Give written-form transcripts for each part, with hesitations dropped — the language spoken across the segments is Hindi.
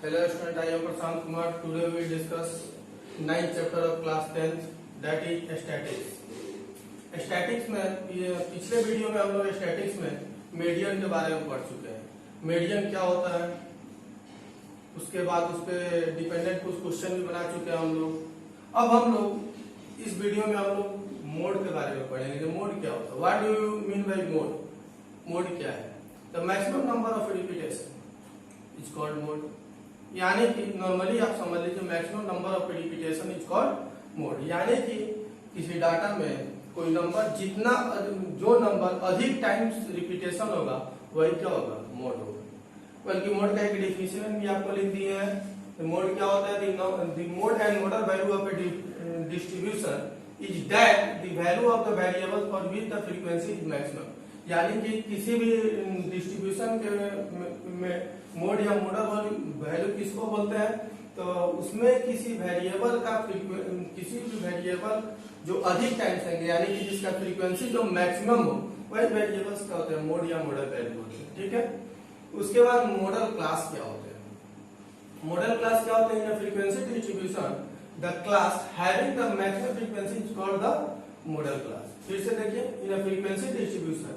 Hello student, I am Prashant Kumar. Today we will discuss 9th chapter of class 10th, that is statics. Statics में पिछले वीडियो में हम लोग स्टैटिक्स में मीडियन के बारे में पढ़ चुके हैं। मीडियन क्या होता है, उसके बाद उस पर डिपेंडेंट कुछ क्वेश्चन भी बना चुके हैं हम लोग। अब हम लोग इस वीडियो में हम लोग मोड के बारे में पढ़ेंगे। मोड क्या होता है, what do you mean by mode. Mode क्या है? The maximum number of repetition is called mode. यानी कि नॉर्मली आप समझ लीजिए maximum number of repetition is called mode. यानी कि किसी डाटा में कोई नंबर जितना जो नंबर अधिक टाइम्स रिपीटेशन होगा वही क्या होगा, मोड होगा। बल्कि मोड का एक डेफिनेशन भी आपको लिख दिए हैं। मोड क्या होता है, the mode and model value of A distribution is that the value of the variable for which the frequency is maximum. यानी कि किसी भी डिस्ट्रीब्यूशन के में मोड या मोडल वैल्यू किसको बोलते हैं, तो उसमें किसी वेरिएबल का किसी भी वेरिएबल जो अधिक टाइम्स है, यानी कि जिसका फ्रीक्वेंसी जो मैक्सिमम हो, वही वेरिएबल्स क्या होते हैं, मोड या मोडल वैल्यू होते हैं। ठीक है। उसके बाद मॉडल क्लास क्या होते हैं। मॉडल क्लास क्या होते हैं, frequency distribution the class having the maximum frequency is called the modal class. फिर से देखिए, in a frequency distribution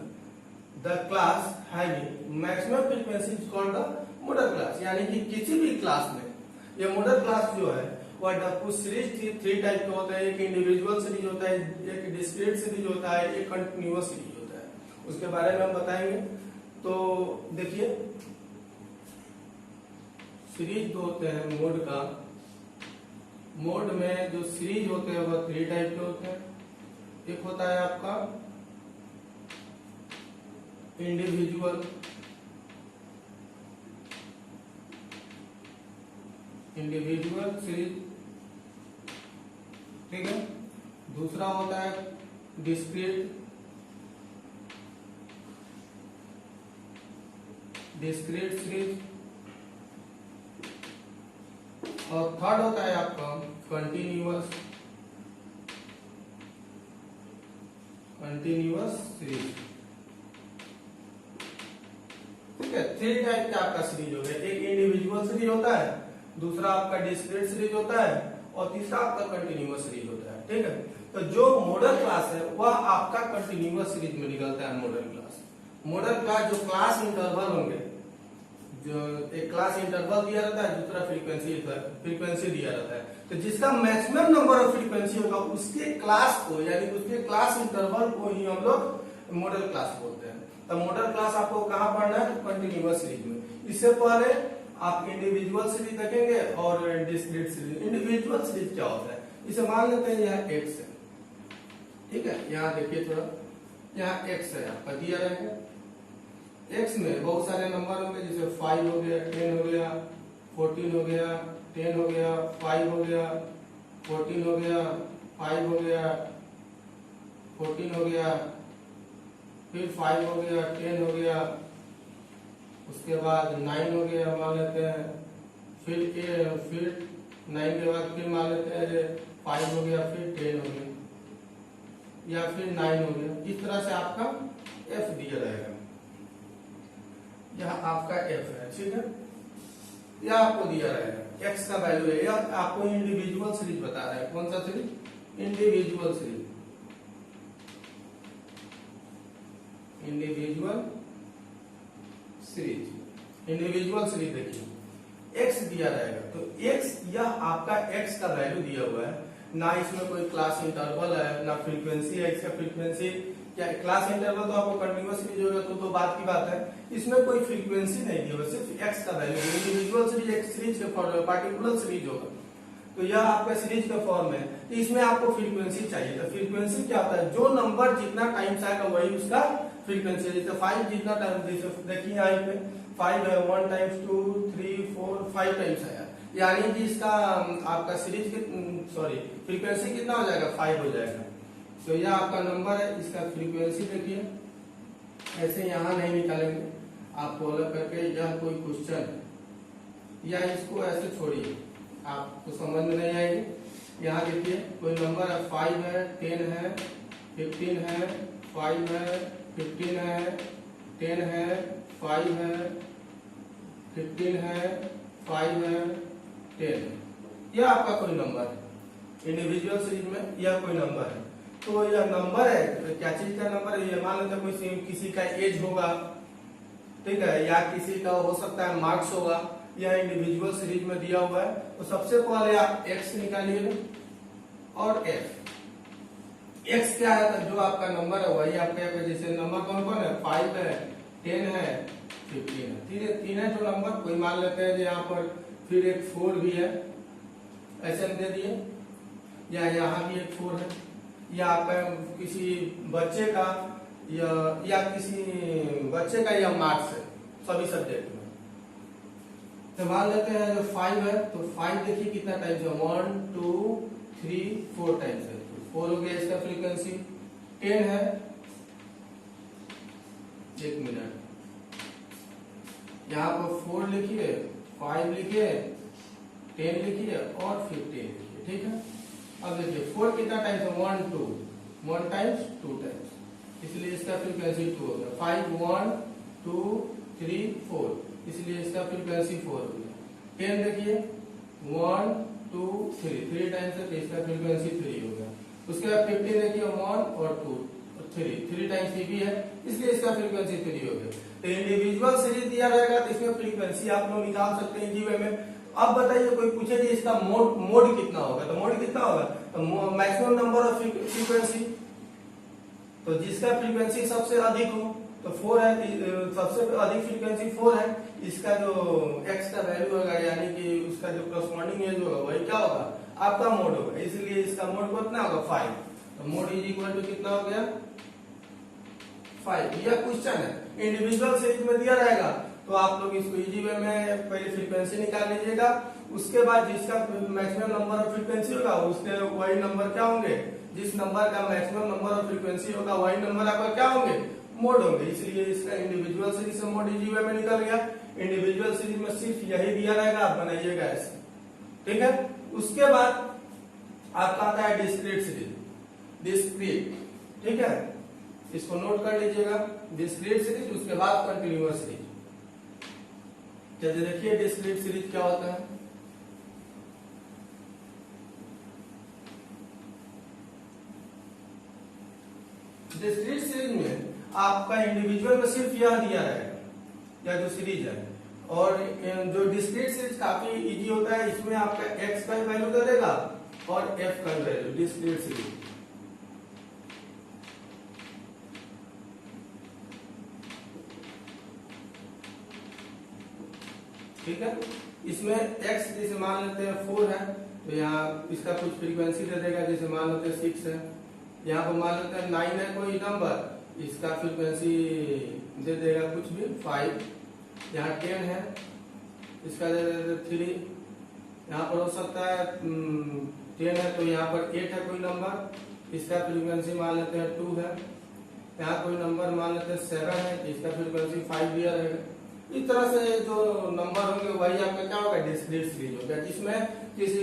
the class having maximum frequency is called the modal class. यानी कि किसी भी क्लास में ये मॉडल क्लास जो है वह कुछ सीरीज थ्री टाइप के होता है। एक इंडिविजुअल सीरीज होता है, एक डिस्क्रीट सीरीज होता है, एक कंटिन्यूअस सीरीज होता है। उसके बारे में हम बताएंगे। तो देखिए, सीरीज जो होते हैं मोड का, मोड में जो सीरीज होते हैं वह थ्री टाइप के होते हैं। एक होता है आपका इंडिविजुअल सीरीज, ठीक है। दूसरा होता है डिस्क्रीट सीरीज, और थर्ड होता है आपका कंटिन्यूअस सीरीज। ठीक है, थ्री टाइप का आपका सीरीज हो गया। एक इंडिविजुअल सीरीज होता है, दूसरा आपका डिस्क्रीट सीरीज होता है, और तीसरा आपका कंटिन्यूअस सीरीज होता है। ठीक है। तो जो मॉडल क्लास है वह आपका कंटिन्यूअस सीरीज में निकलता है। मॉडल क्लास जो क्लास इंटरवल होंगे, जो एक क्लास इंटरवल दिया रहता है, दूसरा फ्रीक्वेंसी दिया रहता है। तो जिसका मैक्सिमम नंबर ऑफ फ्रीक्वेंसी होगा उसके क्लास को, यानी उसके क्लास इंटरवल को ही हम लोग मॉडल क्लास बोलते हैं। तो मॉडल क्लास आपको कहाँ पढ़ना है, तो कंटिन्यूअस सीरीज में। इससे पहले आप इंडिविजुअल सीरीज देखेंगे और डिस्क्रीट सीरीज। इंडिविजुअल सीरीज क्या होता है, इसे मान लेते हैं यहाँ एक्स है। ठीक है, यहाँ देखिए थोड़ा, यहाँ एक्स है आपका दिया रहेगा। एक्स में बहुत सारे नंबर होंगे, जैसे 5 हो गया, 10 हो गया, 14 हो गया, 10 हो गया, 5 हो गया, 14 हो गया, 5 हो गया, 14 हो गया, फिर 5 हो गया, 10 हो गया, उसके बाद 9 हो गया मान लेते हैं, फिर 9 के बाद फिर मान लेते हैं 5 हो गया, फिर 10 हो गया, या फिर 9 हो गया। इस तरह से आपका एफ दिया रहेगा। यह आपका एफ है, ठीक है। यह आपको दिया रहेगा, एक्स का वैल्यू है। यह आपको इंडिविजुअल सीरीज बता रहा है। कौन सा series, individual series. Individual series देखिए, एक्स दिया रहेगा। तो एक्स, यह आपका एक्स का वैल्यू दिया हुआ है। ना इसमें कोई क्लास इंटरवल है, ना फ्रीक्वेंसी है। इसका फ्रीक्वेंसी क्या, क्लास इंटरवल तो आपको कंटिन्यूअस सीरीज होगा तो बात की बात है। इसमें कोई फ्रीक्वेंसी नहीं दी हुआ, सिर्फ एक्स का वैल्यू। इंडिविजुअल सीरीज एक सीरीज के पार्टिकुलर सीरीज होगा। तो यह आपका सीरीज का फॉर्म है। तो इसमें आपको फ्रीक्वेंसी चाहिए। तो फ्रीक्वेंसी क्या होता है, जो नंबर जितना टाइम्स आएगा वही उसका फ्रीक्वेंसी है। जैसे 5 जितना टाइम, देखिए यहाँ पे 5 है, 1 टाइम्स 2 3 4 5 टाइम्स आया, यानी कि इसका आपका सीरीज फ्रीक्वेंसी कितना हो जाएगा, 5 हो जाएगा। तो यह आपका नंबर है, इसका फ्रीक्वेंसी देखिए। ऐसे यहाँ नहीं निकालेंगे, आप फॉलो करके, यह कोई क्वेश्चन या इसको ऐसे छोड़िए, आपको समझ में नहीं आएगी। यहाँ देखिए कोई नंबर है, 5 है, 10 है, 15 है, 5 है, 15 है, 10 है, 5 है, 15 है, 5 है, 10 है, यह आपका कोई नंबर है इंडिविजुअल सीरीज में, यह कोई नंबर है। तो यह नंबर है, तो क्या चीज का नंबर है, ये मान लेते हैं कोई किसी का एज होगा, ठीक है, या किसी का हो सकता है मार्क्स होगा, यह इंडिविजुअल सीरीज में दिया हुआ है। तो सबसे पहले आप x निकालिएगा और x क्या है, तो जो आपका नंबर है वही आपका, जैसे नंबर कौन कौन है, 5 है, 10 है, 15 है, तीन है जो नंबर, कोई मान लेते हैं यहाँ पर, फिर एक 4 भी है, ऐसे हम दे दिए, या यहाँ भी एक 4 है, या आपका किसी बच्चे का या किसी बच्चे का या मार्क्स है सभी सब्जेक्ट में। तो मान लेते हैं जो 5 है, तो 5 देखिए कितना टाइम्स है, 1 2 3 4 टाइम्स है, 4 हो गया इसका फ्रीक्वेंसी। 10 है, एक मिनट, यहाँ पर 4 लिखिए, 5 लिखिए, 10 लिखिए और 15 लिखिए, ठीक है। अब देखिए 4 कितना टाइम्स है, 1 2, 1 टाइम्स 2 टाइम्स, इसलिए इसका फ्रीक्वेंसी 2 हो गया। 5 1 2 3 4, इसलिए इसका फ्रीक्वेंसी 4 हो गया। 10 देखिए 1 2 3 टाइम्स है, तो इसका फ्रीक्वेंसी 3 हो गया। उसके बाद 15 देखिए 1 और 2 और 3 टाइम्स भी है, इसलिए इसका फ्रीक्वेंसी 3 हो गया। तो इंडिविजुअल सीरीज दिया रहेगा तो इसमें फ्रीक्वेंसी आप लोग निकाल सकते हैं इजी वे में। अब बताइए कोई पूछे जी इसका मोड कितना होगा, तो मोड कितना होगा, तो मैक्सिमम नंबर ऑफ फ्रीक्वेंसी, तो जिसका फ्रीक्वेंसी सबसे अधिक हो तो 4 है, सबसे अधिक फ्रीक्वेंसी 4 है, इसका जो x का वैल्यू होगा यानी कि उसका जो करस्पॉन्डिंग एज होगा वही क्या होगा, आपका मोड होगा, इसलिए इसका मोड कितना होगा 5। तो मोड इज इक्वल टू कितना हो गया 5। यह क्वेश्चन है इंडिविजुअल सीरीज में दिया रहेगा, तो आप लोग इसको इजी वे में पहले फ्रीक्वेंसी निकाल लीजिएगा, उसके बाद जिसका मैक्सिमम नंबर ऑफ फ्रीक्वेंसी होगा उसके वही नंबर क्या होंगे, जिस नंबर का मैक्सिमम नंबर ऑफ फ्रीक्वेंसी होगा वही नंबर आपका क्या होंगे, मोड होंगे। इसलिए इसका इंडिविजुअल सीरीज से मोड इजी वे में निकल गया। इंडिविजुअल सीरीज में सिर्फ यही दिया रहेगा, आप बनाइएगा ऐसे, ठीक है। उसके बाद आपका आता है डिस्क्रीट सीरीज, डिस्क्रीट, ठीक है, इसको नोट कर लीजिएगा, डिस्क्रीट सीरीज, उसके बाद कंटिन्यूअस सीरीज। चलिए देखिए डिस्क्रीट सीरीज क्या होता है। डिस्क्रीट सीरीज में आपका इंडिविजुअल में सिर्फ यह दिया रहेगा, या जो सीरीज है, और जो डिस्क्रीट सीरीज काफी इजी होता है, इसमें आपका x का वैल्यू दे देगा और f का वैल्यू, डिस्क्रीट सीरीज, ठीक है। इसमें x जैसे मान लेते हैं 4 है, तो यहाँ इसका कुछ फ्रीक्वेंसी दे देगा, जैसे मान लेते हैं 6 है, यहाँ पर मान लेते हैं 9 है कोई नंबर, इसका फ्रीक्वेंसी दे देगा कुछ भी 5। यहाँ 10 है, इसका दे देगा 3, यहाँ पर हो सकता है 10 है, तो यहाँ पर 8 है कोई नंबर, इसका फ्रीक्वेंसी मान लेते हैं 2 है। यहाँ कोई नंबर मान लेते हैं 7 है, इसका फ्रीक्वेंसी 5 दिया रहेगा। इस तरह से जो नंबर होंगे वही आपका क्या होगा, डिस्क्रीट सीरीज होगा, जिसमें किसी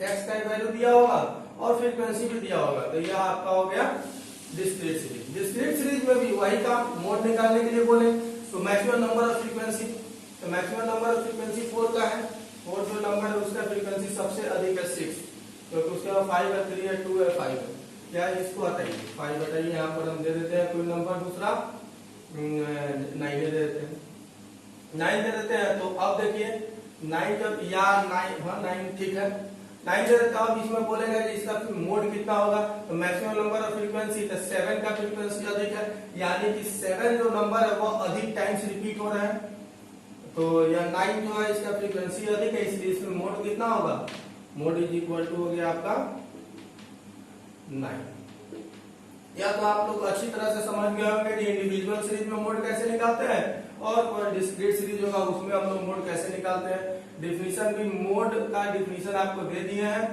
x का वैल्यू दिया होगा और फ्रीक्वेंसी भी दिया होगा, तो यह आपका हो गया डिस्क्रीट सीरीज। डिस्क्रीट सीरीज में भी वही काम, मोड निकालने के लिए बोले तो मैक्सिमम नंबर ऑफ फ्रीक्वेंसी, तो मैक्सिमम नंबर ऑफ फ्रीक्वेंसी 4 का है, 4 जो नंबर है उसका फ्रीक्वेंसी सबसे अधिक है 6, तो उसके बाद 5 है, 3 है, 2 है, 5 है, क्या इसको हटाइए 5 हटाइए, यहाँ पर हम दे देते हैं कोई नंबर दूसरा 9 दे देते हैं, 9 दे देते हैं। तो अब देखिए 9 जब या 9 ठीक है, 9 दे देते हैं, अब इसमें बोलेगा कि इसका मोड कितना होगा, तो मैक्सिमम नंबर ऑफ फ्रीक्वेंसी, तो 7 का फ्रीक्वेंसी अधिक है, यानी कि 7 जो नंबर है वो अधिक टाइम्स रिपीट हो रहा है, तो यह 9 जो है इसका फ्रीक्वेंसी अधिक है, इसलिए इसमें मोड कितना होगा, मोड इज इक्वल टू हो गया आपका 9। या तो आप लोग अच्छी तरह से समझ गए होंगे कि इंडिविजुअल सीरीज में मोड कैसे निकालते हैं, और कोई डिस्क्रीट सीरीज होगा उसमें हम लोग मोड कैसे निकालते हैं। डिफिनीशन भी, मोड का डिफिनीशन आपको दे दिए हैं,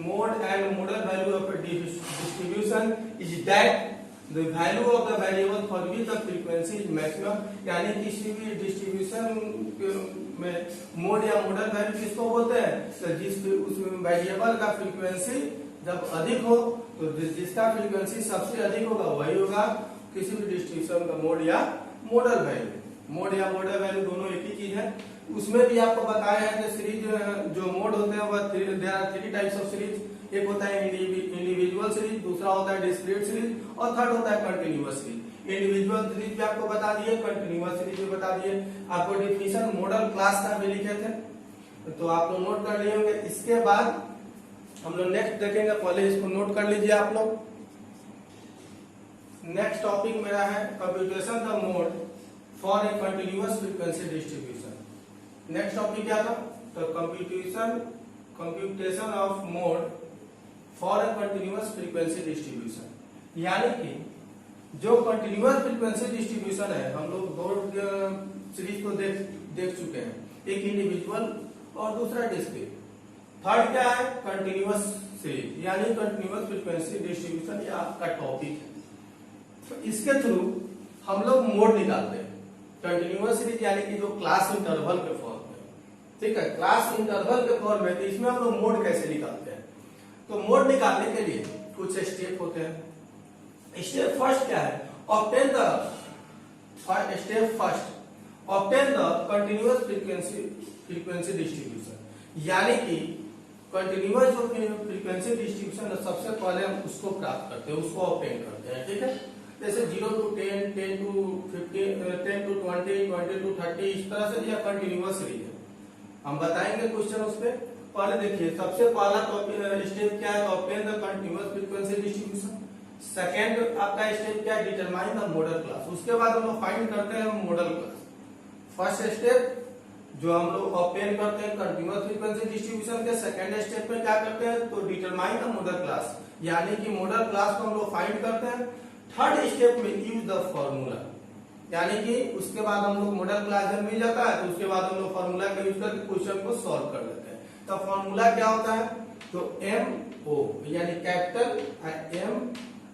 mode and model value of distribution is that the value of the variable for which the frequency is maximum, यानी किसी भी डिस्ट्रीब्यूशन में मोड या मॉडल वैल्यू किसको बोलते हैं, तो जिस उस वेरिएबल का फ्रीक्वेंसी जब अधिक हो, तो जिसका फ्रीक्वेंसी सबसे अधिक होगा वही होगा किसी भी डिस्ट्रीब्यूशन का मोड या मॉडल वैल्यू। मोड या मॉडल वैल्यू दोनों एक ही चीज है। उसमें भी आपको बताया है कि सीरीज जो मोड होते हैं वह there are three types of series. एक होता है इंडिविजुअल सीरीज, दूसरा होता है डिस्क्रीट सीरीज और थर्ड होता है कंटिन्यूअस सीरीज। इंडिविजुअल सीरीज भी आपको बता दिए, कंटिन्यूअस सीरीज भी बता दिए। आपको डिफिनेशन मॉडल क्लास का भी लिखे थे, तो आप लोग नोट कर लिए होंगे। इसके बाद हम लोग नेक्स्ट देखेंगे, पहले इसको नोट कर लीजिए आप लोग। नेक्स्ट टॉपिक मेरा है computation the mode for a continuous frequency distribution. Next topic क्या था? तो computation of mode for a continuous frequency distribution. यानी कि जो कंटिन्यूअस फ्रीक्वेंसी डिस्ट्रीब्यूशन है, हम लोग दो सीरीज को देख चुके हैं, एक इंडिविजुअल और दूसरा डिस्क्रीट। थर्ड क्या है? कंटिन्यूअस सीरीज, यानी कंटिन्यूअस फ्रीक्वेंसी डिस्ट्रीब्यूशन ये आपका टॉपिक है। तो इसके थ्रू हम लोग मोड निकालते हैं। कंटिन्यूअस सीरीज यानी कि जो क्लास इंटरवल के फॉर्म में, ठीक है, क्लास इंटरवल के फॉर्म में, तो इसमें हम लोग मोड कैसे निकालते हैं? तो मोड निकालने के लिए कुछ स्टेप होते हैं। स्टेप फर्स्ट क्या है? Obtain the continuous frequency distribution. यानी कि कंटिन्यूअस जो फ्रीक्वेंसी डिस्ट्रीब्यूशन है, सबसे पहले हम उसको प्राप्त करते हैं, उसको ऑब्टेन करते हैं, ठीक है। जैसे 0 to 10, 10 to 15, 10 to 20, 20 to 30, इस तरह से यह कंटिन्यूअस सीरीज है। हम बताएंगे क्वेश्चन उस पे। पहले देखिए, सबसे पहला स्टेप क्या है? Obtain the continuous frequency distribution. Second आपका स्टेप क्या है? Determine the modal class. उसके बाद हम लोग फाइंड करते हैं मॉडल क्लास। फर्स्ट स्टेप जो हम लोग ऑब्टेन करते हैं कंटिन्यूअस फ्रीक्वेंसी डिस्ट्रीब्यूशन के, सेकेंड स्टेप में क्या करते हैं? तो डिटरमाइन द मॉडल क्लास, यानी कि मॉडल क्लास को हम लोग फाइंड करते हैं। थर्ड स्टेप में यूज द फॉर्मूला, यानी कि उसके बाद हम लोग मॉडल क्लास जब मिल जाता है तो उसके बाद हम लोग फॉर्मूला का यूज करके क्वेश्चन को सॉल्व कर लेते हैं। तो फॉर्मूला क्या होता है? तो एम ओ यानी capital M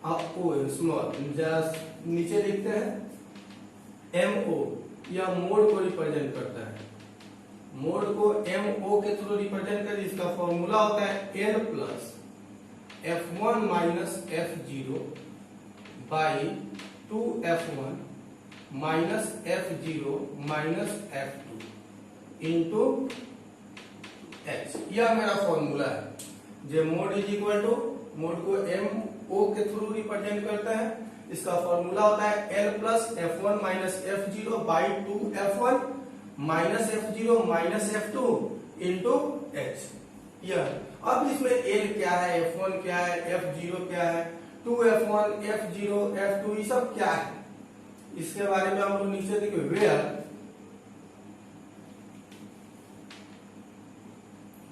O small, just नीचे लिखते हैं एम ओ, यह मोड को रिप्रेजेंट करता है। मोड को एम ओ के थ्रू रिप्रेजेंट कर, इसका फॉर्मूला होता है L plus F1 minus F0 by 2F1 minus F0 minus F2 into H। यह मेरा फॉर्मूला है। जो mode is equal to, mode को एम ओ के थ्रू रिप्रेजेंट करता है, इसका फॉर्मूला होता है L plus F1 minus F0 by 2F1 minus F0 minus F2 into H। यह अब इसमें L क्या है, F1 क्या है, F0 क्या है, 2F1, F0, F2 ये सब क्या है, इसके बारे में हम लोग नीचे देखिए।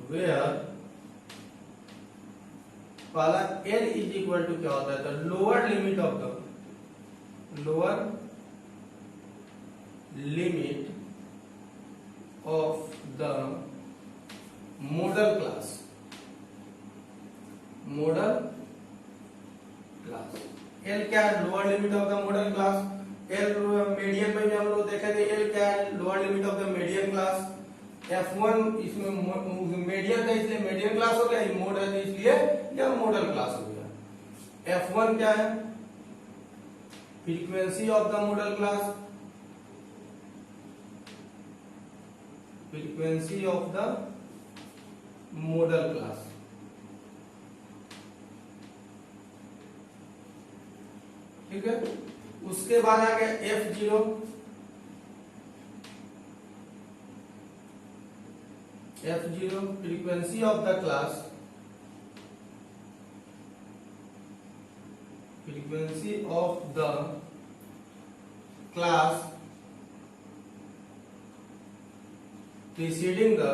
वेयर पहला L इज इक्वल टू क्या होता है? तो lower limit of the modal class. L क्या है? Lower limit of the modal class. L median में भी हम लोग देखे थे, L क्या है? Lower limit of the median class. F1 इसमें मीडियन है इसलिए मीडियन क्लास हो गया, मोड है तो इसलिए यह मॉडल क्लास हो गया। F1 क्या है? Frequency of the modal class, frequency of the modal class, ठीक है। उसके बाद आ गया F0, frequency of the class, frequency of the class preceding the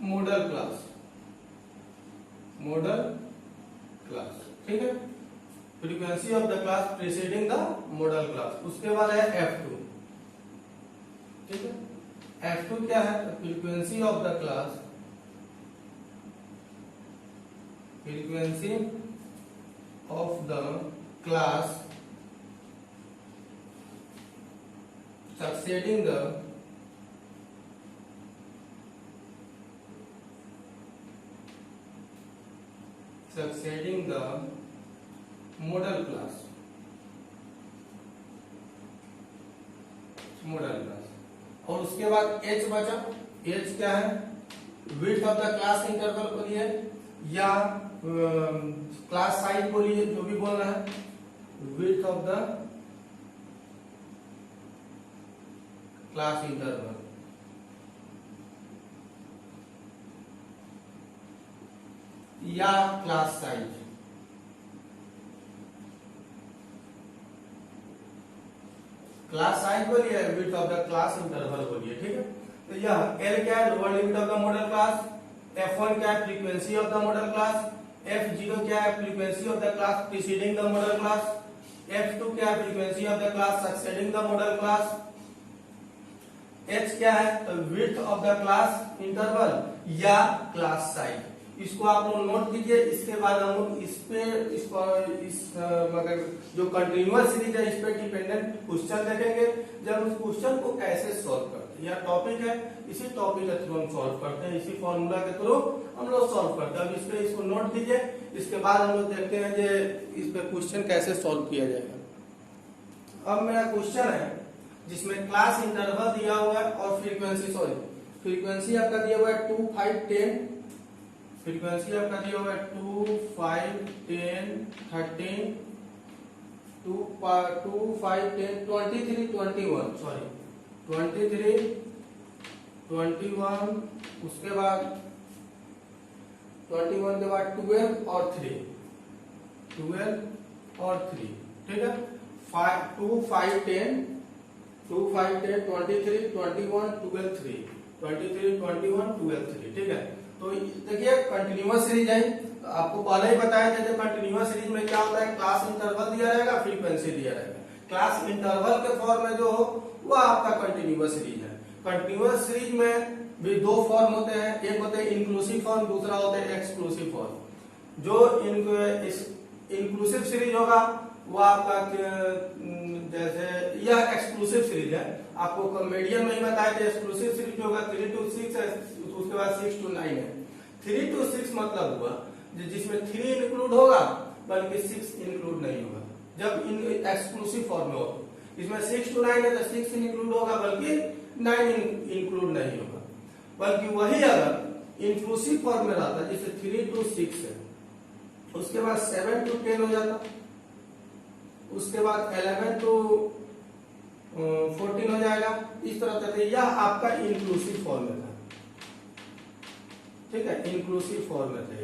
model class, ठीक है। Frequency of the class preceding the modal class. उसके बाद है F2, ठीक है। F2 क्या है? Frequency of the class, frequency of the class succeeding the succeeding the modal class, और उसके बाद एच बचा। एच क्या है? Width of the class interval बोलिए या क्लास साइज बोलिए, जो भी बोलना है। Width of the class interval या क्लास साइज। क्लास साइज बोलिए, width of the class interval बोलिए, ठीक है। तो यह एल क्या है? Lower limit of the modal class. F1 क्या है? Frequency of the modal class. F0 क्या है? Frequency of the class preceding the modal class. F2 क्या है? Frequency of the class succeeding the modal class. H क्या है? तो width of the class interval या क्लास साइज। इसको आप लोग नोट कीजिए। इसके बाद हम लोग मगर जो कंटिन्यूअस सीरीज है इस पे डिपेंडेंट क्वेश्चन देखेंगे। जब उस क्वेश्चन को कैसे सॉल्व करते हैं, यह टॉपिक है, इसी टॉपिक के थ्रू हम सॉल्व करते हैं, इसी फॉर्मूला के थ्रू हम लोग सॉल्व करते हैं। अब इस पे इसको नोट कीजिए। इसके बाद हम लोग देखते हैं कि इस पे क्वेश्चन कैसे सॉल्व किया जाएगा। अब मेरा क्वेश्चन है जिसमें क्लास इंटरवल दिया हुआ है और फ्रीक्वेंसी आपका दिया हुआ है 2, 5, 10। फ्रीक्वेंसी आपका दिया हुआ है 2, 5, 10, 13, 2, 5, 10, 23, 21, सॉरी 23, 21, उसके बाद 21 के बाद 12 और 3, 12 और 3, ठीक है। 2, 5, 10, 2, 5, 10, 23, 21, 12, 3, 23, 21, 12, 3, ठीक है। तो देखिए कंटिन्यूअस सीरीज है, तो आपको पहले ही बताया था कंटिन्यूअस सीरीज में क्या होता है, क्लास इंटरवल दिया रहेगा, फ्रीक्वेंसी दिया रहेगा। क्लास इंटरवल के फॉर्म में जो हो वो आपका कंटिन्यूअस सीरीज है। कंटिन्यूअस सीरीज में भी दो फॉर्म होते हैं, एक होते हैं इंक्लूसिव फॉर्म, दूसरा होता है एक्सक्लूसिव फॉर्म। जो इंक्लूसिव सीरीज होगा वो आपका जैसे यह एक्सक्लूसिव सीरीज है। आपको मीडियम में ही बताया था एक्सक्लूसिव सीरीज होगा 3 to 6 है, उसके बाद 6 to 9 है। 3 to 6 मतलब हुआ जिसमें 3 इंक्लूड होगा बल्कि 6 इंक्लूड नहीं होगा, जब इन एक्सक्लूसिव फॉर्म में हो। इसमें 6 to 9 है तो 6 इंक्लूड होगा बल्कि 9 इंक्लूड नहीं होगा। बल्कि वही अगर इंक्लूसिव फॉर्म में रहता जैसे 3 to 6 है, उसके बाद 7 to 10 हो जाता, उसके बाद 11 to 14 हो जाएगा। इस तरह से यह आपका इंक्लूसिव फॉर्म में था, ठीक है, इंक्लूसिव फॉर्म में था।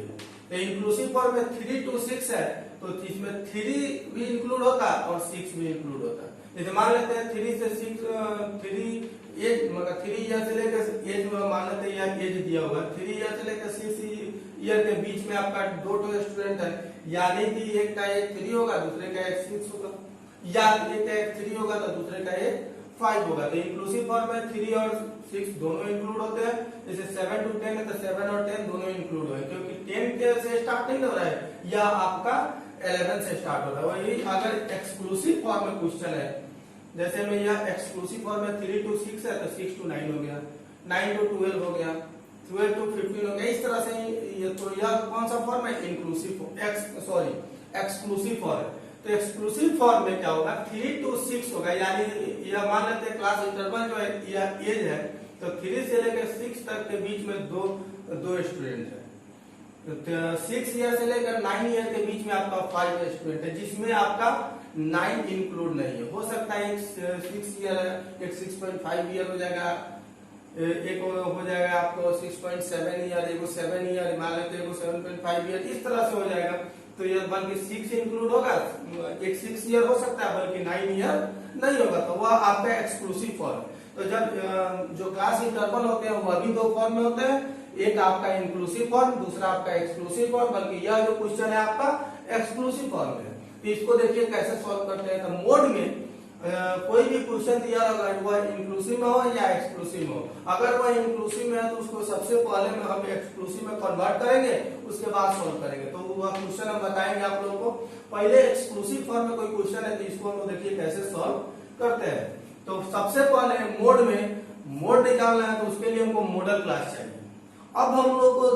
तो इंक्लूसिव फॉर्म में 3 to 6 है तो इसमें 3 भी इंक्लूड होता और 6 भी इंक्लूड होता। जैसे मान लेते हैं 3 से 6, 3 एज मतलब 3 ईयर से लेकर एज मान लेते हैं यह एज दिया होगा 3 ईयर से लेकर 6 ईयर के बीच में आपका 2 स्टूडेंट है, यानी कि एक का एज 3 होगा दूसरे का एज 6 होगा, या एक का एज 3 होगा तो दूसरे का एज 5 होगा। तो इंक्लूसिव फॉर्म में 3 और 6 दोनों इंक्लूड होते हैं। जैसे 7 to 10 है तो 7 और 10 दोनों इंक्लूड हुए, क्योंकि 10 के से स्टार्ट नहीं हो रहा है, या आपका 11 से स्टार्ट हो रहा है। वही अगर एक्सक्लूसिव फॉर्म में क्वेश्चन है, जैसे में यह एक्सक्लूसिव फॉर्म में 3 to 6 है तो 6 to 9 हो गया, 9 to 12 हो गया, 12 to 15 हो गया। इस तरह से ये तो यह कौन सा फॉर्म है, इंक्लूसिव एक्सक्लूसिव फॉर्म है। तो एक्सक्लूसिव फॉर्म में क्या होगा 3 to 6 होगा, यानी यह मान लेते हैं क्लास इंटरवल जो है यह एज है, तो 3 से लेकर 6 तक के बीच में दो स्टूडेंट है। तो 6 ईयर से लेकर 9 ईयर के बीच में आपका 5 स्टूडेंट है, जिसमें आपका 9 इंक्लूड नहीं है। हो सकता है एक 6 ईयर है, एक 6.5 ईयर हो जाएगा, एक हो जाएगा आपको 6.7 ईयर, एक 7 ईयर मान लेते हैं, 7.5 ईयर, इस तरह से हो जाएगा। तो ये बल्कि 6 इंक्लूड होगा, एक 6 ईयर हो सकता है बल्कि 9 ईयर नहीं होगा, तो वह आपका एक्सक्लूसिव फॉर्म है। तो जब जो क्लास इंटरवल होते हैं वह भी दो फॉर्म में होते हैं, एक आपका इंक्लूसिव फॉर्म, दूसरा आपका एक्सक्लूसिव फॉर्म, बल्कि यह जो क्वेश्चन है आपका एक्सक्लूसिव फॉर्म में है। तो इसको देखिए कैसे सॉल्व करते हैं। तो मोड में कोई भी क्वेश्चन दिया होगा वह इंक्लूसिव में हो या एक्सक्लूसिव में हो, अगर वह इंक्लूसिव में है तो उसको सबसे पहले में हम एक्सक्लूसिव में कन्वर्ट करेंगे, उसके बाद सॉल्व करेंगे। तो वह क्वेश्चन हम बताएंगे आप लोगों को। पहले एक्सक्लूसिव फॉर्म में कोई क्वेश्चन है तो इसको हम देखिए कैसे सॉल्व करते हैं। तो सबसे पहले मोड निकालना है तो उसके लिए हमको मॉडल क्लास चाहिए। अब हम लोग को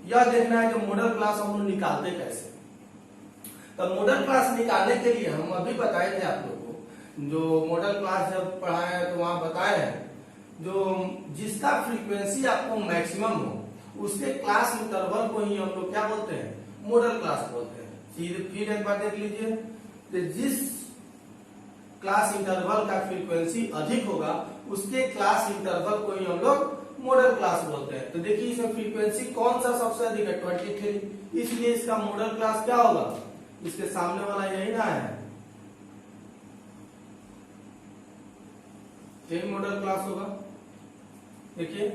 यह देखना है कि मॉडल क्लास हम लोग निकालते कैसे। तो मॉडल क्लास निकालने के लिए हम अभी बताए थे आप लोग को, जो मॉडल क्लास जब पढ़ाए हैं तो वहां बताए हैं, जो जिसका फ्रीक्वेंसी आपको मैक्सिमम हो उसके क्लास इंटरवल को ही हम लोग क्या बोलते हैं, मॉडल क्लास बोलते हैं। फिर एक बार देख लीजिए, तो जिस क्लास इंटरवल का फ्रीक्वेंसी अधिक होगा उसके क्लास इंटरवल को ही हम लोग मॉडल क्लास बोलते हैं। तो देखिए इसमें फ्रीक्वेंसी कौन सा सबसे अधिक है, 23, इसलिए इसका मॉडल क्लास क्या होगा, इसके सामने वाला यही ना है, यही मॉडल क्लास होगा। देखिए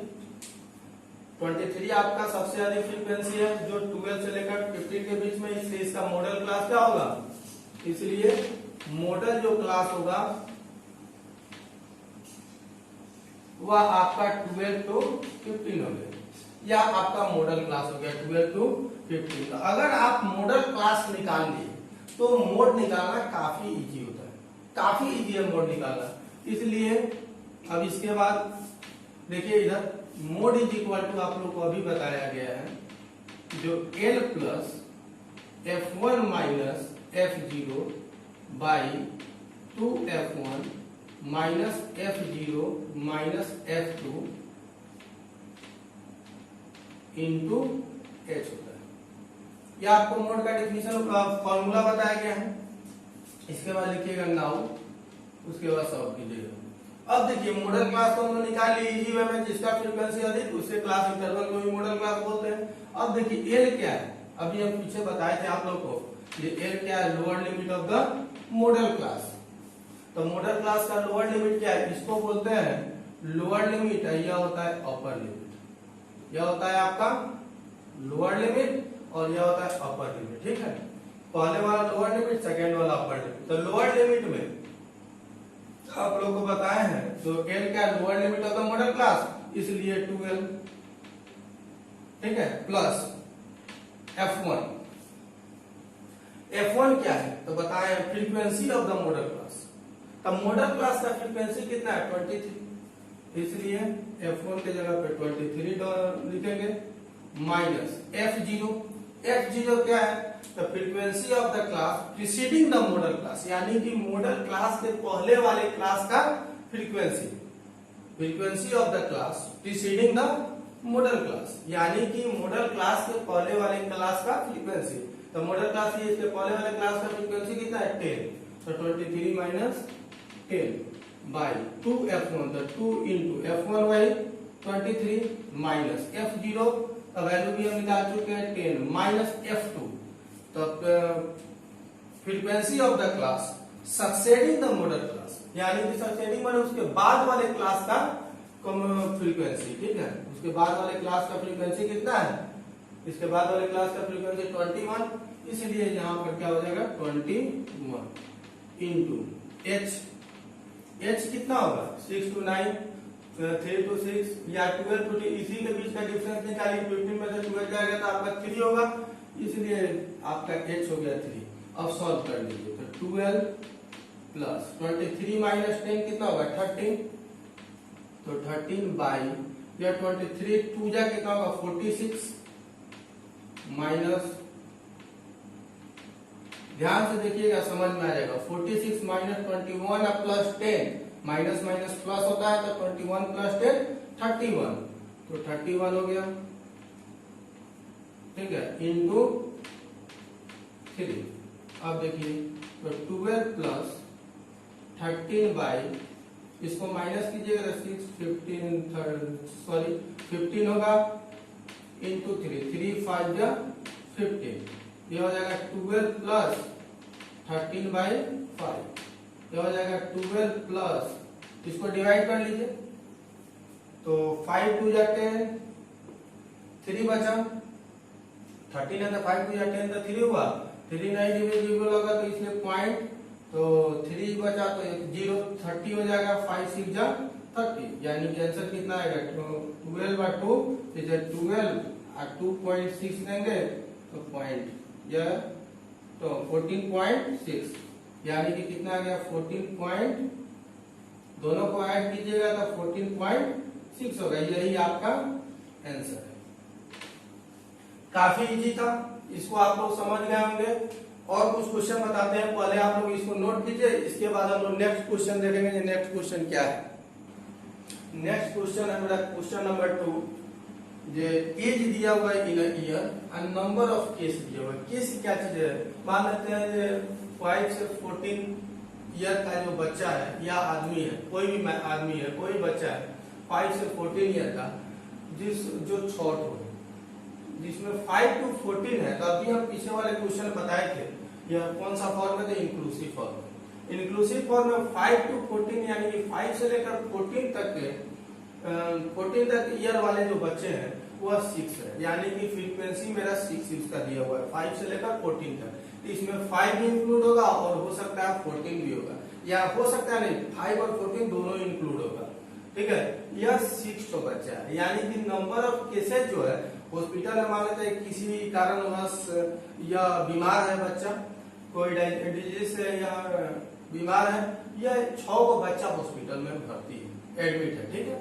23 आपका सबसे अधिक फ्रीक्वेंसी है, जो 12 से लेकर 15 के बीच में, इसलिए इसका मॉडल क्लास क्या होगा, इसलिए मॉडल जो क्लास होगा वह आपका 12 to 15 हो गया, या आपका मॉडल क्लास हो गया 12 to 15। अगर आप मॉडल क्लास निकाल लिए तो मोड निकालना काफी इजी होता है, काफी इजी है मोड निकालना। इसलिए अब इसके बाद देखिए इधर मोड इज इक्वल टू आप लोग को अभी बताया गया है, जो L plus F1 minus F0 by 2F1 minus F0 minus F2 into H होता है। यह आपको मोड का डेफिनेशन फॉर्मूला बताया गया है। इसके बाद लिखिएगा नाउ, उसके बाद सॉल्व कीजिएगा। अब देखिए मॉडल क्लास तो हम लोग निकाल ली इजी वे में, जिसका फ्रीक्वेंसी अधिक उसके क्लास इंटरवल को ही मॉडल क्लास बोलते हैं। अब देखिए एल क्या है, अभी हम पीछे बताए थे आप लोग को, ये एल क्या है, lower limit of the modal class. तो मॉडल क्लास का लोअर लिमिट क्या है, इसको बोलते हैं लोअर लिमिट, यह होता है अपर लिमिट, यह होता है आपका लोअर लिमिट और यह होता है अपर लिमिट। ठीक है, पहले वाला लोअर लिमिट, सेकेंड वाला अपर लिमिट। तो लोअर लिमिट में आप लोग को बताए हैं, तो एल क्या lower limit of the modal class, इसलिए 12, ठीक है, प्लस F1। F1 क्या है तो बताएं frequency of the modal class. तब मॉडल क्लास का फ्रीक्वेंसी कितना है, 23, इसलिए F1 के जगह पे 23 लिखेंगे, माइनस F0 क्या है, तो frequency of the class preceding the modal class, यानी कि मॉडल क्लास के पहले वाले क्लास का frequency, frequency of the class preceding the modal class, यानी कि मॉडल क्लास के पहले वाले क्लास का फ्रीक्वेंसी। तो मॉडल क्लास ये इसके पहले वाले क्लास का फ्रीक्वेंसी कितना है, 10, तो 23 माइनस 10 बाई 2F1, तो 2 into F1 by 23 minus F0 का वैल्यू भी हम निकाल चुके हैं 10 माइनस F2। तो frequency of the class succeeding the modal class, यानी कि सक्सेडिंग माने उसके बाद वाले क्लास का फ्रीक्वेंसी। ठीक है, उसके बाद वाले क्लास का फ्रीक्वेंसी कितना है, इसके बाद वाले क्लास का फ्रीक्वेंसी 21, इसलिए यहां पर क्या हो जाएगा 21 इंटू H कितना होगा 6 to 9, 3 to 6 या 12 to 10, इसी के बीच का डिफरेंस निकालिए, 15 में से 12 जाएगा तो आपका 3 होगा, इसलिए आपका H हो गया 3। अब सॉल्व कर लीजिए, तो 12 प्लस 23 माइनस 10 कितना होगा 13, तो 13 बाई या 23 2 जा कितना होगा 46 माइनस, ध्यान से देखिएगा समझ में आ जाएगा, 46 minus 21 plus 10, minus minus plus होता है, तो 21 प्लस 10 31, तो 31 हो गया। ठीक है, इंटू 3। अब देखिए तो 12 प्लस 13 बाई, इसको माइनस कीजिएगा तो 15 होगा, इंटू 3 5 जा 15, ये हो जाएगा 12 प्लस 13 बाई 5, ये हो जाएगा 12 प्लस, इसको डिवाइड कर लीजिए, तो 5 2 जा 10, 3 बचा, 13 है तो 5 2 जा 10 तो 3 हुआ, 3 नहीं डिविजिबल होगा तो इसलिए पॉइंट, तो 3 बचा तो 0, 30 हो जाएगा, 5 6 जा 30, यानी कि आंसर कितना आएगा 12 बाय 2, इसे 12 और 2.6 देंगे तो पॉइंट, यह तो 14.6, यानी कि कितना आ गया 14 दोनों को ऐड कीजिएगा तो 14.6 होगा, यही आपका आंसर है। काफी इजी था, इसको आप लोग समझ गए होंगे। और कुछ क्वेश्चन बताते हैं, पहले आप लोग इसको नोट कीजिए, इसके बाद हम लोग नेक्स्ट क्वेश्चन देखेंगे। नेक्स्ट क्वेश्चन क्या है? नेक्स्ट क्वेश्चन है मेरा क्वेश्चन नंबर 2। जे एज दिया हुआ है in year end number of case दिया हुआ है। केस क्या चीज है? मान लेते हैं 5 से 14 ईयर का जो बच्चा है या आदमी है, कोई भी आदमी है, कोई बच्चा है 5 से 14 ईयर का, जो छोट हो, जिसमें 5 to 14 है। तो अभी हम पीछे वाले क्वेश्चन बताए थे, यह कौन सा फॉर्म है? Inclusive form. इंक्लूसिव फॉर्म में 5 to 14 यानी कि 5 से लेकर 14 तक के 14 तक ईयर वाले जो बच्चे हैं वह 6 है, यानी कि फ्रीक्वेंसी मेरा 6 इसका दिया हुआ है 5 से लेकर 14 तक। तो इसमें 5 भी इंक्लूड होगा और हो सकता है 14 भी होगा, या हो सकता है नहीं 5 और 14 दोनों इंक्लूड होगा। ठीक है, यह 6 तो बच्चा है, यानी कि नंबर ऑफ केसेज जो है हॉस्पिटल में, मान लेते हैं किसी कारणवश या बीमार है बच्चा, कोई डिजीज है या बीमार है, यह 6 को बच्चा हॉस्पिटल में भर्ती है, एडमिट है। ठीक है,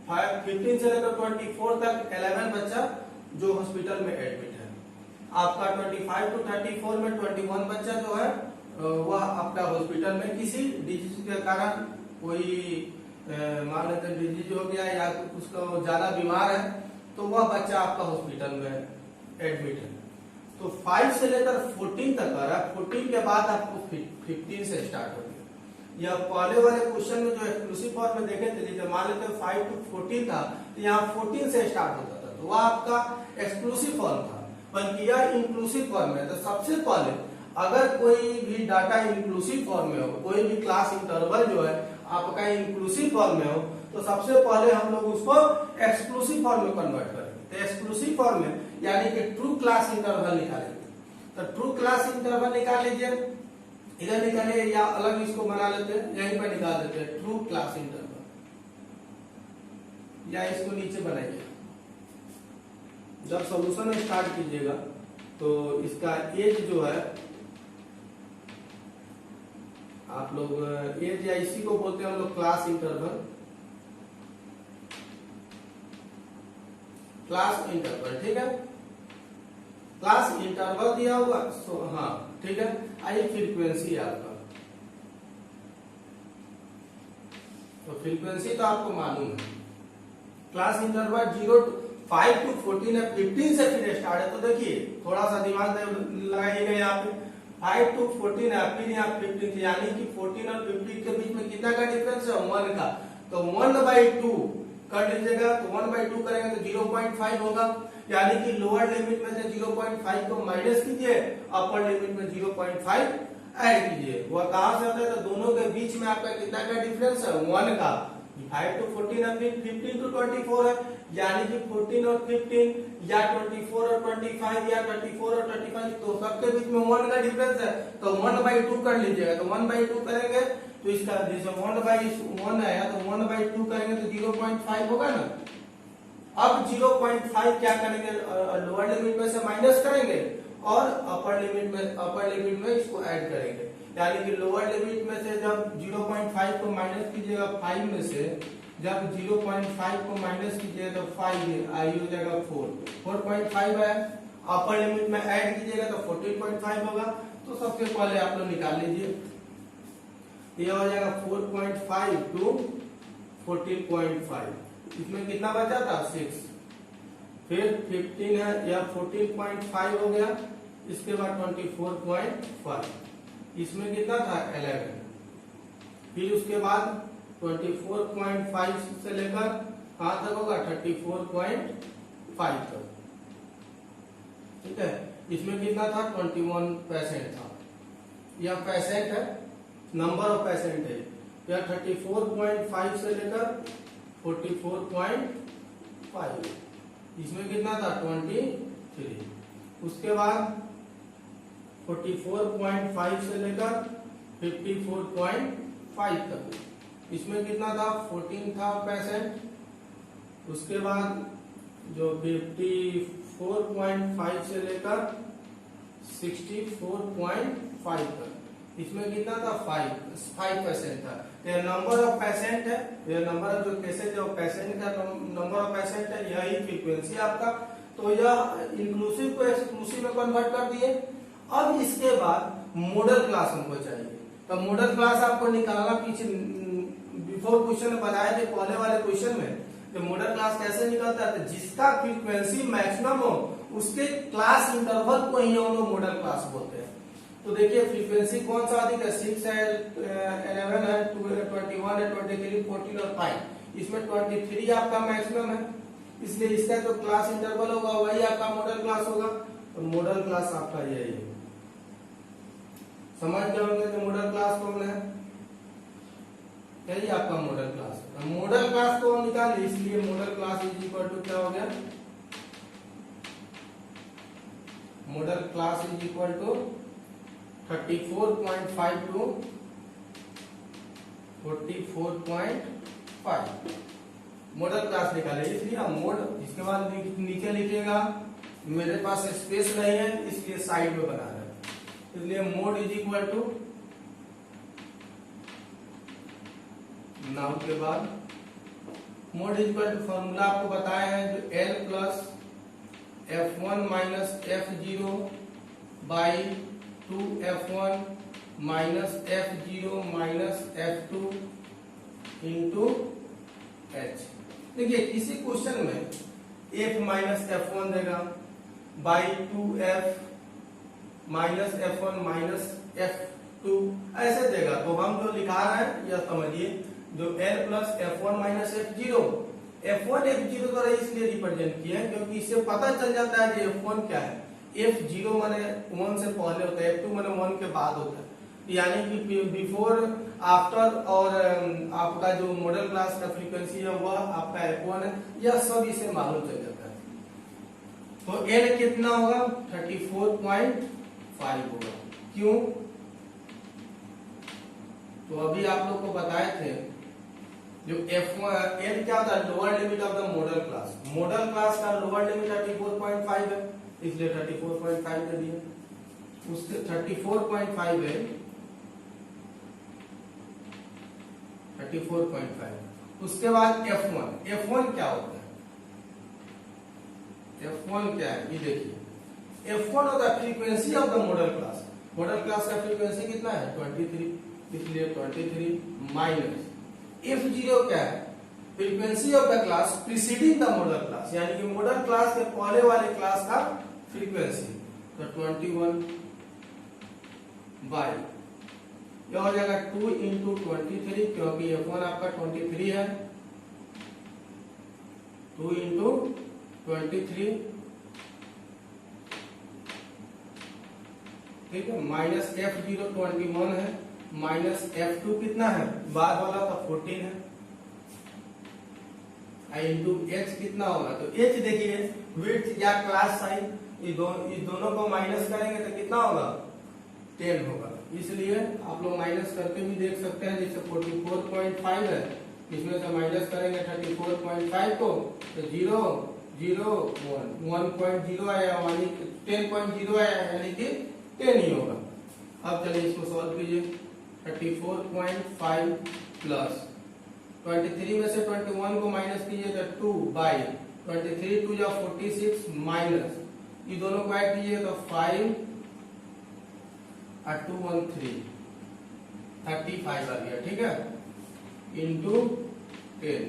15 से लेकर 24 तक 11 बच्चा जो हॉस्पिटल में एडमिट है। आपका 25 to 34 में 21 बच्चा जो है वह आपका हॉस्पिटल में किसी डिजीज के कारण, कोई मान लेते डिजीज हो गया या उसका ज्यादा बीमार है, तो वह बच्चा आपका हॉस्पिटल में एडमिट है। तो 5 से लेकर 14 तक आ रहा है, 14 के बाद आपको 15 से स्टार्ट हो गया। यह पहले वाले क्वेश्चन में जो एक्सक्लूसिव फॉर्म में देखे थे, जैसे मान लेते 5 to 14 था, तो यहाँ 14 से स्टार्ट होता था, तो वह आपका एक्सक्लूसिव फॉर्म था। पर यह इंक्लूसिव फॉर्म है, तो सबसे पहले अगर कोई भी डाटा इंक्लूसिव फॉर्म में हो, कोई भी क्लास इंटरवल जो है आपका इंक्लूसिव फॉर्म में हो, तो सबसे पहले हम लोग उसको एक्सक्लूसिव फॉर्म में कन्वर्ट करेंगे। तो एक्सक्लूसिव फॉर्म में यानी कि ट्रू क्लास इंटरवल निकालेंगे। तो ट्रू क्लास इंटरवल निकाल लीजिए, इधर निकालिए या अलग इसको बना लेते हैं, यहीं पर निकाल देते हैं ट्रू क्लास इंटरवल, या इसको नीचे बनाइए। जब सॉल्यूशन स्टार्ट कीजिएगा तो इसका एज जो है आप लोग एज या इसी को बोलते हैं हम लोग क्लास इंटरवल। क्लास इंटरवल, ठीक है, क्लास इंटरवल दिया हुआ। हाँ ठीक है, आई फ्रीक्वेंसी आपका, तो फ्रीक्वेंसी तो आपको मालूम है। क्लास इंटरवल 5 to 14 है, 15 से फिर स्टार्ट है। तो देखिए थोड़ा सा दिमाग लगाइएगा, यहाँ पे 5 to 14 है, फिर यहाँ 15 यानी कि 14 और 15 के बीच में कितना का डिफरेंस है? 1 का। तो 1/2 कर लीजिएगा, तो 1/2 करेंगे तो 0.5 होगा, यानी कि लोअर लिमिट में से 0.5 को माइनस कीजिए, अपर लिमिट में 0.5 ऐड कीजिए। वह कहां से आता है? तो दोनों के बीच में आपका कितना का डिफरेंस है? 1 का। 5 to 14 है, फिर 15 to 24 है, यानी कि 14 और 15 या 24 और 25 या 24 और 25, तो सबके बीच में 1 का डिफरेंस है, तो 1/2 कर लीजिएगा। तो 1/2 करेंगे तो इसका जैसे 1/1 आया, तो 1/2 करेंगे तो 0.5 होगा ना। अब 0.5 क्या करेंगे? लोअर लिमिट में से माइनस करेंगे और अपर लिमिट में इसको ऐड करेंगे, यानी कि लोअर लिमिट में से जब 0.5 को माइनस कीजिएगा 5 में से, जब 0.5 को माइनस कीजिएगा तो 5 आई हो जाएगा 4.5 है। अपर लिमिट में ऐड कीजिएगा तो 14.5 होगा। तो सबसे पहले आप लोग निकाल लीजिए, ये हो जाएगा 4.5 to 14.5, इसमें कितना बचा था? 6। फिर 15 है या 14.5 हो गया, इसके बाद 24.5, इसमें कितना था? 11। फिर उसके बाद 24.5 से लेकर कहां तक होगा? 34.5 तक। ठीक है, इसमें कितना था? 21% था। यह परसेंट है, नंबर ऑफ पेशेंट है। यह 34.5 से लेकर 44.5, इसमें कितना था? 23। उसके बाद 44.5 से लेकर 54.5 तक, इसमें कितना था? 14 था पेशेंट। उसके बाद जो 54.5 से लेकर 64.5 तक, इसमें कितना था? 5% था। यह नंबर ऑफ पेशेंट है, यह नंबर ऑफ जो केसेज है वो पेशेंट का नंबर ऑफ पेशेंट है, यही फ्रीक्वेंसी आपका तो यह इंक्लूसिव को एक्सक्लूसिव में कन्वर्ट कर दिए। अब इसके बाद मॉडल क्लास हमको चाहिए। तो मॉडल क्लास आपको निकालना, पीछे बिफोर क्वेश्चन में बताए थे पहले वाले क्वेश्चन में, तो मॉडल क्लास कैसे निकलता है, तो जिसका फ्रीक्वेंसी मैक्सिमम हो उसके क्लास इंटरवल को ही हम लोग मॉडल क्लास बोलते हैं। तो देखिए फ्रीक्वेंसी कौन सा अधिक है, 6 है, 11 है, 21 है, 23, 14 और 5। इसमें 23 आपका मैक्सिमम है, इसलिए इसका जो क्लास इंटरवल होगा वही आपका मॉडल क्लास होगा। तो मॉडल क्लास आपका यही है। समझ गए होंगे तो मॉडल क्लास कौन है, यही आपका मॉडल क्लास है। मॉडल क्लास को निकालिए, इसलिए model class is equal to क्या हो गया, model class is equal to 34.5 to 44.5 model class निकाले। इसलिए आप मोड, इसके बाद नीचे लिखिएगा, मेरे पास स्पेस नहीं है इसलिए साइड में बना रहे हैं, इसलिए mode is equal to, now के बाद mode is equal to formula आपको बताए हैं जो L plus F1 minus F0 by 2F1 minus F0 minus F2 into H। देखिए किसी क्वेश्चन में F माइनस F1 देगा by 2F minus F1 minus F2 ऐसे देगा, तो हम जो लिखा रहे हैं यह समझिए, जो L plus F1 minus F0, F1 F0 द्वारा इसलिए रिप्रेजेंट किया है क्योंकि इससे पता चल जाता है कि F1 क्या है। F0 माने 1 से पहले होता है, F2 माने 1 के बाद होता है, यानी कि बिफोर आफ्टर, और आपका जो मॉडल क्लास का फ्रीक्वेंसी है वह आपका F1 है, यह सब इसे मालूम चल जाता है। तो L कितना होगा, 34.5 होगा। क्यों, तो अभी आप लोग को बताए थे जो F1 L क्या होता है, lower limit of the modal class. Model class का लोअर लिमिट 34.5 है, इसलिए 34.5 दे दिया। उसके 34.5 है, 34.5। उसके बाद F1, F1 क्या होता है, F1 क्या है ये देखिए, F1 होता है frequency of the modal class. Model class का फ्रीक्वेंसी कितना है, 23, इसलिए 23 माइनस F0 क्या है, frequency of the class preceding the modal class, यानी कि मॉडल क्लास के पहले वाले क्लास का फ्रीक्वेंसी। तो 21 बाई यह हो जाएगा 2 इंटू 23, क्योंकि F1 आपका 23 है, 2 इंटू 23, ठीक है, माइनस F0 21 है, माइनस F2 कितना है, बाद वाला तो 14 है, इंटू H कितना होगा, तो H देखिए विड्थ या क्लास साइज, इस दोनों को माइनस करेंगे तो कितना होगा, 10 होगा। इसलिए आप लोग माइनस करके भी देख सकते हैं, जैसे 44.5 है, इसमें से माइनस करेंगे 34.5 को, तो 0 0 1 1.0 आया, 10.0 आया, यानी कि 10 ही होगा। अब चलिए इसको सॉल्व कीजिए, 34.5 प्लस 23 में से 21 को माइनस कीजिए तो 2 बाई 23 2 या 46 माइनस ये दोनों को ऐड कीजिए तो 5 और 2 1 3 35 आ गया, ठीक है, इंटू 10।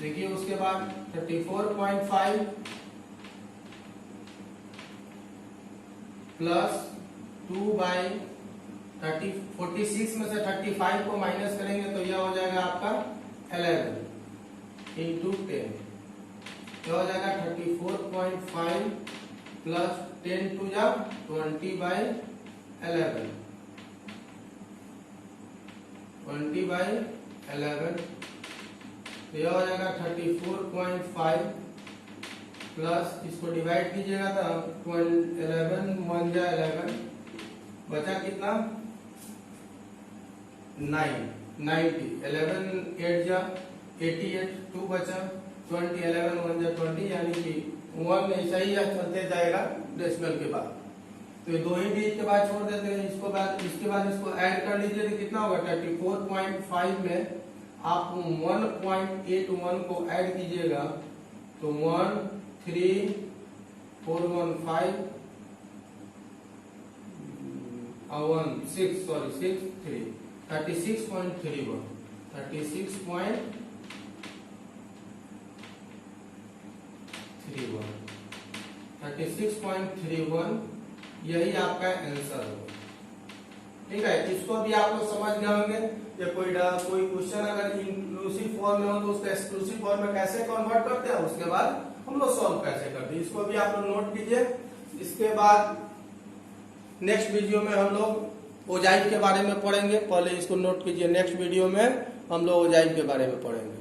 देखिए उसके बाद 34.5 प्लस 2 बाई 46 में से 35 को माइनस करेंगे तो यह हो जाएगा आपका 11 इंटू 10, यह हो जाएगा 34.5 प्लस 10 टू जा 20 बाई 11, 20 बाई 11, यह हो जाएगा 34.5 प्लस इसको डिवाइड कीजिएगा तो 11 1 जा 11, बचा कितना 9 90, 11 8 जा 88, 2 बचा 20, 11 1 जा 20, यानी कि 1 ऐसा ही चलते जाएगा डेसिमल के बाद, तो दो ही डिजिट के बाद छोड़ देते हैं। इसको बाद इसके बाद इसको ऐड कर लीजिए तो कितना होगा, 34.5 में आप 1.81 को ऐड कीजिएगा तो 1 3415 36.31 यही आपका आंसर होगा। ठीक है, इसको भी आप लोग समझ गए होंगे। ये कोई क्वेश्चन अगर इंक्लूसिव फॉर्म में हो तो उसका एक्सक्लूसिव फॉर्म में कैसे कन्वर्ट करते हैं, उसके बाद हम लोग सॉल्व कैसे करते हैं, इसको भी आप लोग नोट कीजिए। इसके बाद नेक्स्ट वीडियो में हम लोग ओजाइव के बारे में पढ़ेंगे। पहले इसको नोट कीजिए, नेक्स्ट वीडियो में हम लोग ओजाइव के बारे में पढ़ेंगे।